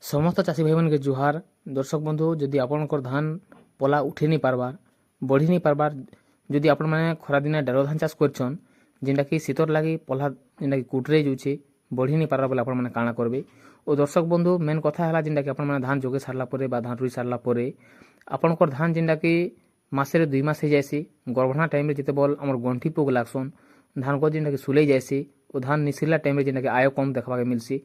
ସମସ୍ତ ଚାଷୀ ଭାଇମାନକେ ଜୁହାର। ଦର୍ଶକ ବନ୍ଧୁ, ଯଦି ଆପଣଙ୍କର ଧାନ ପଲା ଉଠେଇ ନି ପାରବାର୍, ବଢ଼ି ନି ପାରବାର୍, ଯଦି ଆପଣମାନେ ଖରାଦିନେ ଡାଳ ଧାନ ଚାଷ କରିଛନ୍, ଯେନ୍ଟାକି ଶୀତର ଲାଗି ପଲା ଯେନ୍ଟାକି କୁଟରେଇ ଯାଉଛେ, ବଢ଼ି ନି ପାରବା ବୋଲେ ଆପଣମାନେ କାଣା କରିବେ। ଓ ଦର୍ଶକ ବନ୍ଧୁ, ମେନ୍ କଥା ହେଲା ଯେନ୍ଟାକି ଆପଣମାନେ ଧାନ ଯୋଗେଇ ସାରିଲା ପରେ ବା ଧାନ ରୁଇ ସାରିଲା ପରେ ଆପଣଙ୍କର ଧାନ ଯେନ୍ଟାକି ମାସରେ 2 ମାସ ହେଇଯାଏସି, ଗର୍ଭଣା ଟାଇମ୍ରେ ଯେତେବେଳେ ଆମର ଗଣ୍ଠି ପୋକ ଲାଗ୍ସନ୍, ଧାନ ଗଛ ଯେନ୍ଟାକି ସୁଲେଇ ଯାଏସି ଓ ଧାନ ନିସିଲା ଟାଇମ୍ରେ ଯେନ୍ଟାକି ଆୟ କମ୍ ଦେଖବାକେ ମିଲ୍ସି,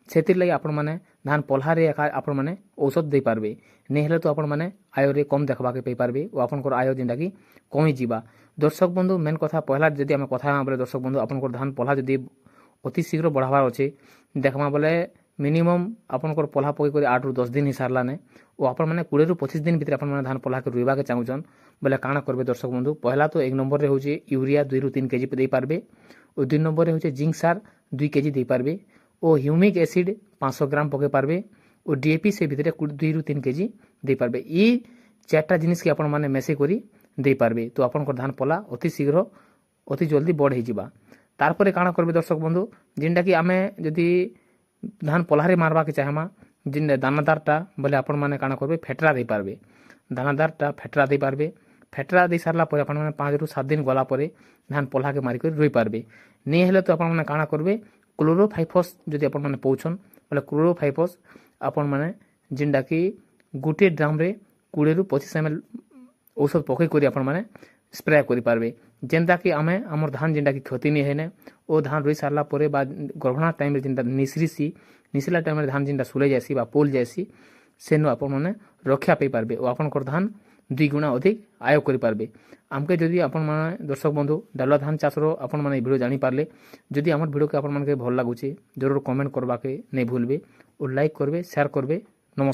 ସେଥିର୍ ଲାଗି ଆପଣମାନେ ଧାନ ପଲ୍ହାରେ ଏକା ଆପଣମାନେ ଔଷଧ ଦେଇପାରବେ। ନି ହେଲେ ତ ଆପଣମାନେ ଆୟରେ କମ୍ ଦେଖବାକେ ପାଇପାରବେ ଓ ଆପଣଙ୍କର ଆୟ ଯେନ୍ଟାକି କମିଯିବା। ଦର୍ଶକ ବନ୍ଧୁ, ମେନ୍ କଥା ପହଲା ଯଦି ଆମେ କଥା ହେମା ବୋଲେ ଦର୍ଶକ ବନ୍ଧୁ, ଆପଣଙ୍କର ଧାନ ପଲ୍ହା ଯଦି ଅତି ଶୀଘ୍ର ବଢ଼ାବାର ଅଛେ, ଦେଖ୍ମା ବୋଲେ ମିନିମମ୍ ଆପଣଙ୍କର ପଲ୍ହା ପକେଇ କରି 8 ରୁ 10 ଦିନ ହେଇସାରିଲାନେ ଓ ଆପଣମାନେ 20 ରୁ 25 ଦିନ ଭିତରେ ଆପଣମାନେ ଧାନ ପଲ୍ହାକେ ରୁଇବାକେ ଚାହୁଁଛନ୍ ବୋଲେ କାଣା କରିବେ ଦର୍ଶକ ବନ୍ଧୁ। ପହଲା ତ 1 ନମ୍ବରରେ ହେଉଛି ୟୁରିଆ 2 ରୁ 3 କେଜି ଦେଇପାରବେ ଓ 2 ନମ୍ବରରେ ହେଉଛି ଜିଙ୍କ୍ ସାର 2 କେଜି ଦେଇପାରବେ ଓ ହ୍ୟୁମିକ୍ ଏସିଡ୍ 500 ଗ୍ରାମ ପକେଇ ପାରବେ ଓ DAP ସେ ভিতরে 2 ରୁ 3 কেজি ଦେଇପାରବେ। ଇ 4টা ଜିନିଷକେ ଆପଣମାନେ ମେସେଇ କରି ଦେଇପାରବେ, ତ ଆପଣଙ୍କର ଧାନ ପଲା ଅତି ଶୀଘ୍ର ଅତି ଜଲ୍ଦି ବଡ଼ ହେଇଯିବା। ତାରପରେ କାଣା କରିବେ ଦର୍ଶକ ବନ୍ଧୁ, ଯେନ୍ଟାକି ଆମେ ଯଦି ଧାନ ପଲ୍ହାରେ ମାରବାକେ ଚାହେମା, ଯେନ୍ ଦାନାଦାରଟା ବୋଲେ ଆପଣମାନେ କାଣା କରିବେ, ଫେଟରା ଦେଇପାରବେ। ଦାନାଦାରଟା ଫେଟରା ଦେଇପାରବେ। ଫେଟରା ଦେଇ ସାରିଲା ପରେ ଆପଣମାନେ 5 ରୁ 7 ଦିନ ଗଲା ପରେ ଧାନ ପଲ୍ହାକେ ମାରିକରି ରୁଇ ପାରବେ। ନି ହେଲେ ତ ଆପଣମାନେ କାଣା କରିବେ, କ୍ଲୋରୋଫାଇଫସ୍ ଯଦି ଆପଣମାନେ ପାଉଛନ୍ ବୋଲେ କ୍ଲୋରୋଫାଇଫସ୍ ଆପଣମାନେ ଯେନ୍ଟାକି ଗୋଟିଏ ଡ୍ରାମ୍ରେ 20 ରୁ 25 ml ଔଷଧ ପକେଇ କରି ଆପଣମାନେ ସ୍ପ୍ରେ କରିପାରବେ। ଯେନ୍ଟାକି ଆମେ ଆମର ଧାନ ଯେନ୍ଟାକି କ୍ଷତି ନି ହେଇନେ ଓ ଧାନ ରୁଇ ସାରିଲା ପରେ ବା ଗର୍ଭଣା ଟାଇମ୍ରେ ଯେନ୍ଟା ନିସିଲା ଟାଇମ୍ରେ ଧାନ ଯେନ୍ଟା ସୁଲେଇ ଯାଏସି ବା ପୋଲ ଯାଏସି, ସେନୁ ଆପଣମାନେ ରକ୍ଷା ପାଇପାରବେ ଓ ଆପଣଙ୍କର ଧାନ 2 ଗୁଣା ଅଧିକ ଆୟ କରିପାରବେ। ଆମକେ ଯଦି ଆପଣମାନେ ଦର୍ଶକ ବନ୍ଧୁ ଡାଲୁଆ ଧାନ ଚାଷର ଆପଣମାନେ এই ভিডিও জানিপারলে, যদি আমার ভিডিওকে আপনাদের ভাল লাগুছে জরুর কমেন্ট করবাকে নেই ভুলবে ও লাইক করবে, শেয়ার করবে। নমস্কার।